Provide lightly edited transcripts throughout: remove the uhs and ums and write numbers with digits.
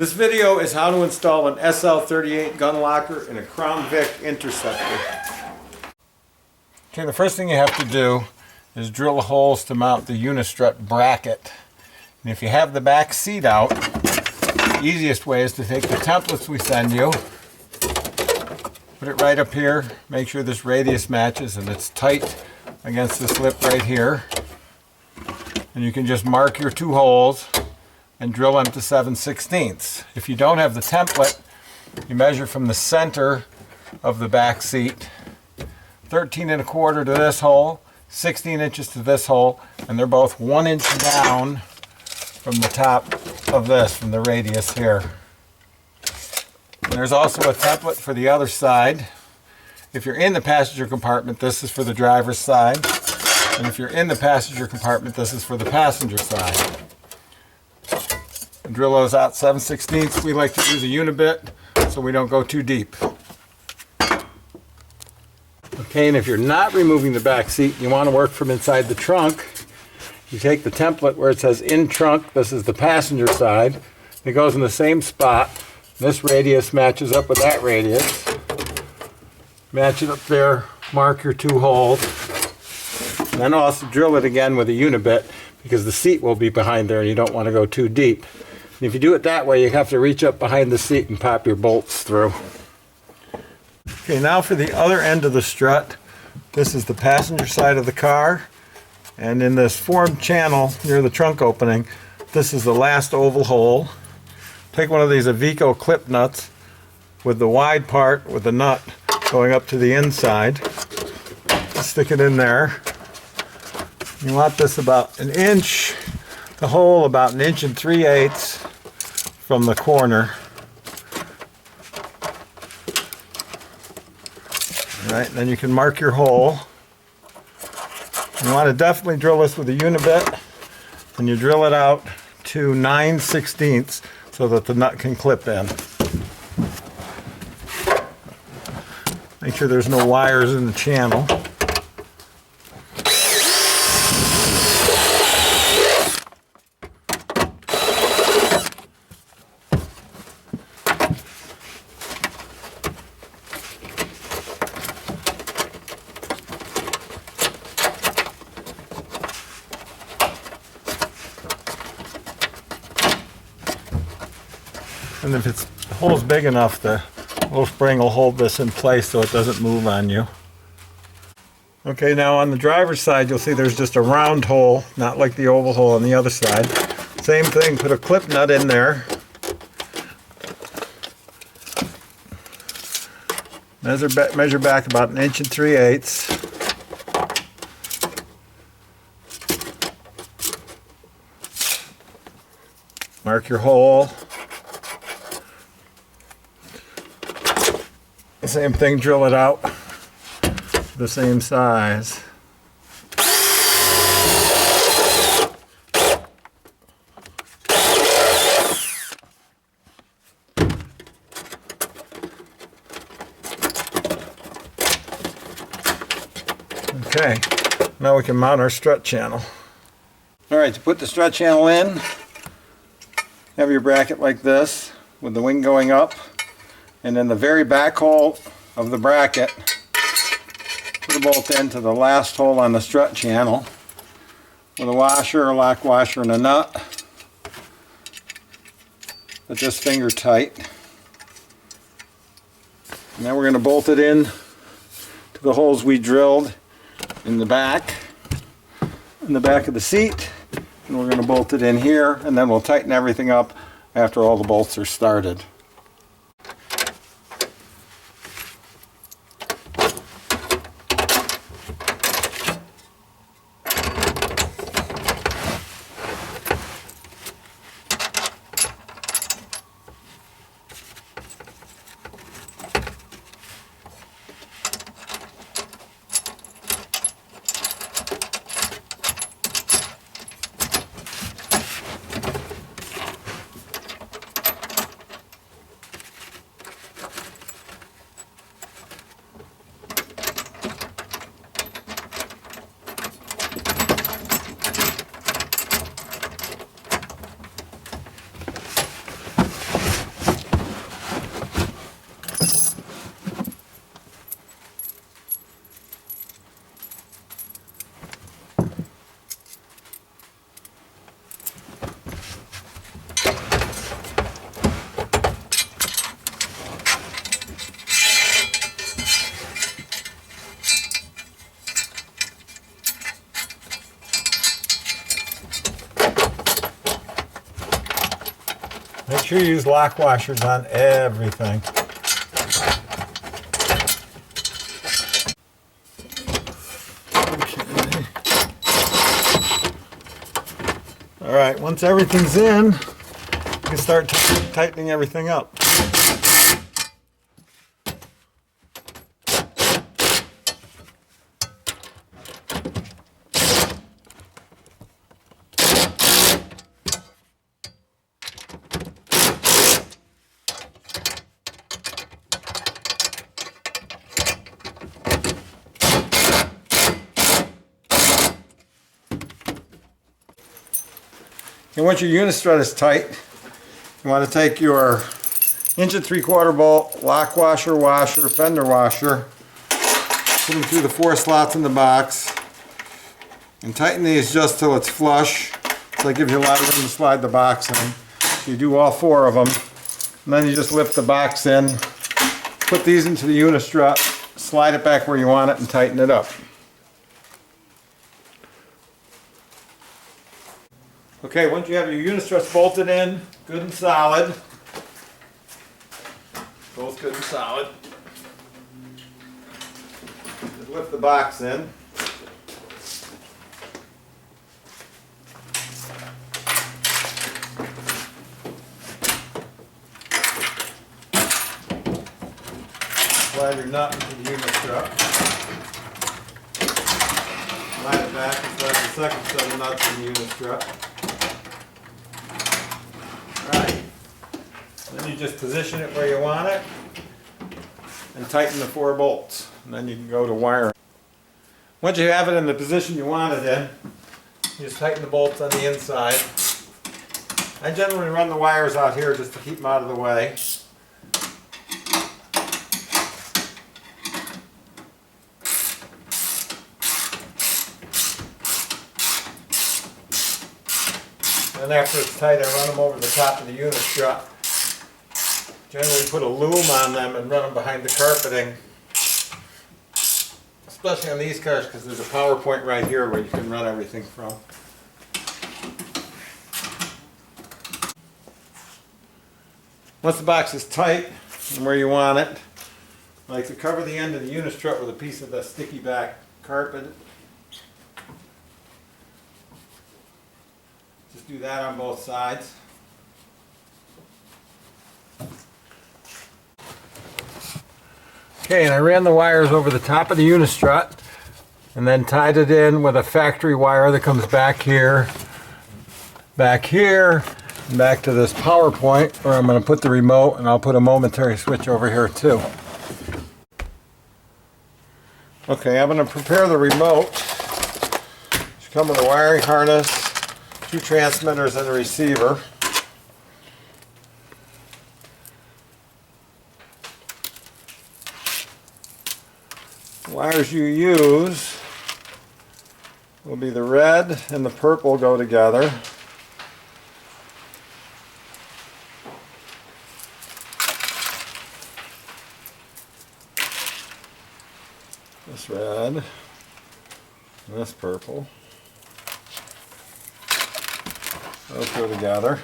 This video is how to install an SL38 gun locker in a Crown Vic Interceptor. Okay, the first thing you have to do is drill holes to mount the unistrut bracket. And if you have the back seat out, the easiest way is to take the templates we send you, put it right up here, make sure this radius matches and it's tight against this lip right here. And you can just mark your two holes and drill them to 7/16. If you don't have the template, you measure from the center of the back seat, 13 1/4 to this hole, 16 inches to this hole, and they're both 1 inch down from the top of this, from the radius here. And there's also a template for the other side. If you're in the passenger compartment, this is for the driver's side. And if you're in the passenger compartment, this is for the passenger side. Drill those out 7/16. We like to use a unibit so we don't go too deep. Okay, and if you're not removing the back seat, you want to work from inside the trunk, you take the template where it says in trunk, this is the passenger side. It goes in the same spot. This radius matches up with that radius. Match it up there, mark your two holes, and then also drill it again with a unibit because the seat will be behind there and you don't want to go too deep. And if you do it that way, you have to reach up behind the seat and pop your bolts through. Okay, now for the other end of the strut. This is the passenger side of the car, and in this formed channel near the trunk opening, this is the last oval hole. Take one of these Aveco clip nuts with the wide part with the nut going up to the inside. Stick it in there. You want this about 1 inch, the hole about 1 3/8 from the corner. All right, then you can mark your hole. You want to definitely drill this with a unibit, and you drill it out to 9/16 so that the nut can clip in. Make sure there's no wires in the channel. And if the hole's big enough, the little spring will hold this in place so it doesn't move on you. Okay, now on the driver's side, you'll see there's just a round hole, not like the oval hole on the other side. Same thing, put a clip nut in there. Measure back about 1 3/8. Mark your hole. Same thing, drill it out the same size. Okay, now we can mount our strut channel. Alright, to put the strut channel in, have your bracket like this with the wing going up. And in the very back hole of the bracket, put a bolt into the last hole on the strut channel with a washer, a lock washer, and a nut. Put this finger tight. And then we're going to bolt it in to the holes we drilled in the back of the seat. And we're going to bolt it in here, and then we'll tighten everything up after all the bolts are started. sure you use lock washers on everything. All right, once everything's in, you can start tightening everything up. And once your unit strut is tight, you want to take your 1 3/4 bolt lock washer, fender washer, put them through the 4 slots in the box, and tighten these just till it's flush, so it gives you a lot of room to slide the box in. You do all 4 of them, and then you just lift the box in, put these into the unit strut, slide it back where you want it, and tighten it up. Okay, once you have your unit struts bolted in, good and solid, both good and solid, just lift the box in. Slide your nut into the unit strut. Slide it back and slide the second set of nuts in the unit strut. Then you just position it where you want it and tighten the 4 bolts. And then you can go to wiring. Once you have it in the position you want it in, you just tighten the bolts on the inside. I generally run the wires out here just to keep them out of the way. And after it's tight, I run them over the top of the unit strut. Generally put a loom on them and run them behind the carpeting. Especially on these cars, because there's a power point right here where you can run everything from. Once the box is tight and where you want it, I like to cover the end of the unit strut with a piece of the sticky back carpet. Just do that on both sides. Okay, and I ran the wires over the top of the unit strut and then tied it in with a factory wire that comes back here, and back to this power point where I'm going to put the remote, and I'll put a momentary switch over here too. Okay, I'm going to prepare the remote. It should come with a wiring harness, 2 transmitters and a receiver. The wires you use will be the red and the purple go together. This red and this purple. Those go together.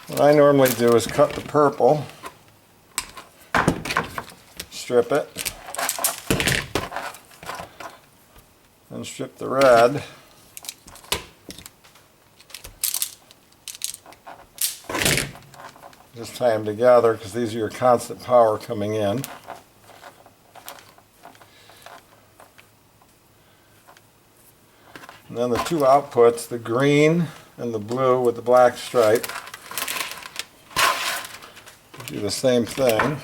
What I normally do is cut the purple, strip it, and strip the red. Just tie them together because these are your constant power coming in. And then the 2 outputs, the green and the blue with the black stripe, do the same thing.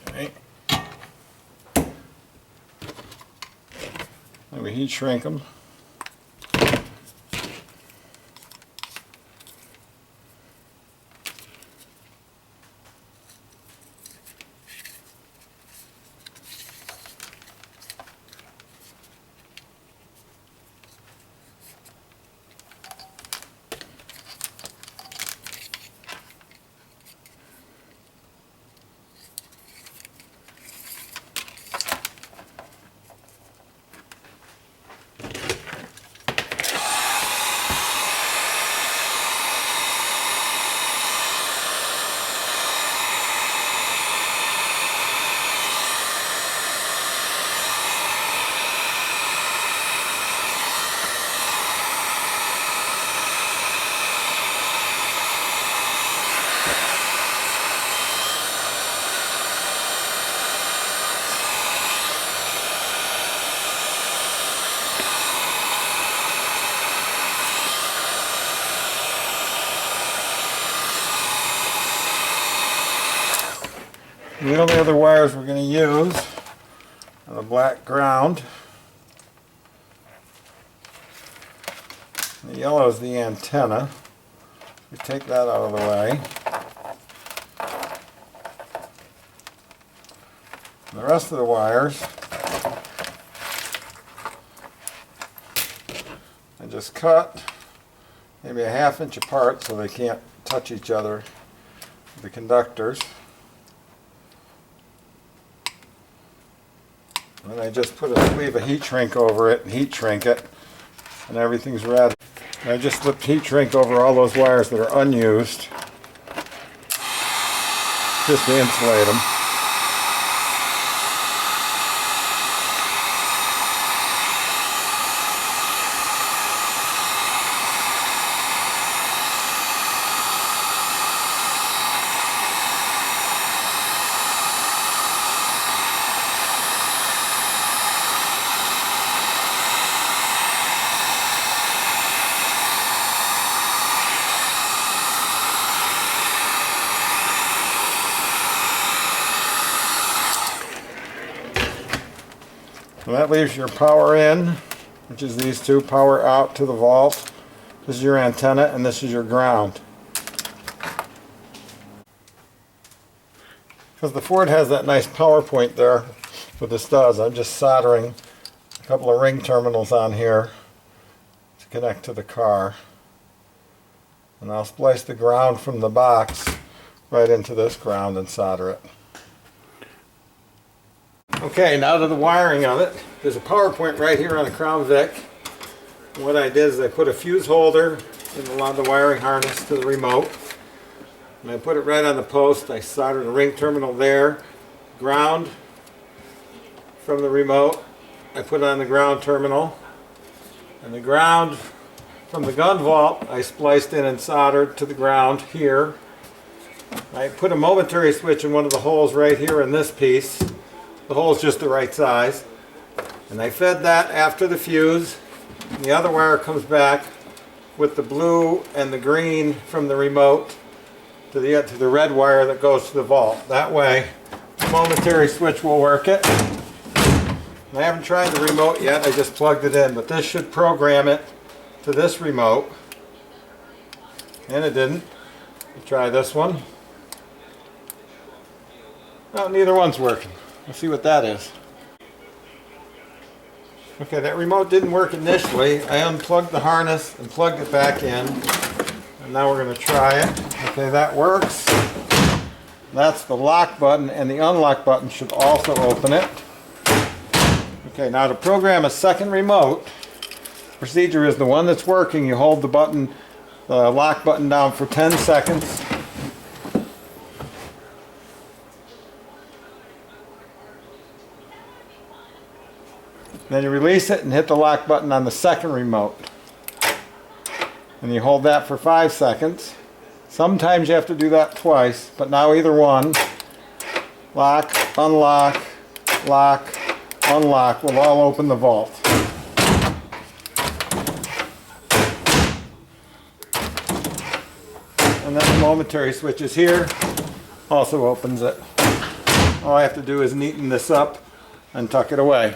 Okay. And we heat shrink them. The only other wires we're going to use are the black ground. The yellow is the antenna. We take that out of the way. The rest of the wires I just cut maybe a ½ inch apart so they can't touch each other, the conductors. And I just put a sleeve of heat shrink over it and heat shrink it, and everything's ready. And I just slipped heat shrink over all those wires that are unused, just to insulate them. And that leaves your power in, which is these two, power out to the vault. This is your antenna and this is your ground. Because the Ford has that nice power point there, what this does, I'm just soldering a couple of ring terminals on here to connect to the car. And I'll splice the ground from the box right into this ground and solder it. Okay, now to the wiring of it. There's a power point right here on the Crown Vic. What I did is I put a fuse holder in the wiring harness to the remote. And I put it right on the post. I soldered a ring terminal there. Ground from the remote. I put it on the ground terminal. And the ground from the gun vault I spliced in and soldered to the ground here. I put a momentary switch in one of the holes right here in this piece. The hole's just the right size. And I fed that after the fuse. And the other wire comes back with the blue and the green from the remote to the red wire that goes to the vault. That way, the momentary switch will work it. And I haven't tried the remote yet, I just plugged it in, but this should program it to this remote. And it didn't. Let's try this one. No, neither one's working. Let's see what that is. Okay, that remote didn't work initially. I unplugged the harness and plugged it back in. And now we're going to try it. Okay, that works. That's the lock button, and the unlock button should also open it. Okay, now to program a second remote, procedure is the one that's working. You hold the button, the lock button down for 10 seconds. Then you release it and hit the lock button on the second remote. And you hold that for 5 seconds. Sometimes you have to do that twice, but now either one, lock, unlock, lock, unlock, will all open the vault. And then the momentary switch is here, also opens it. All I have to do is neaten this up and tuck it away.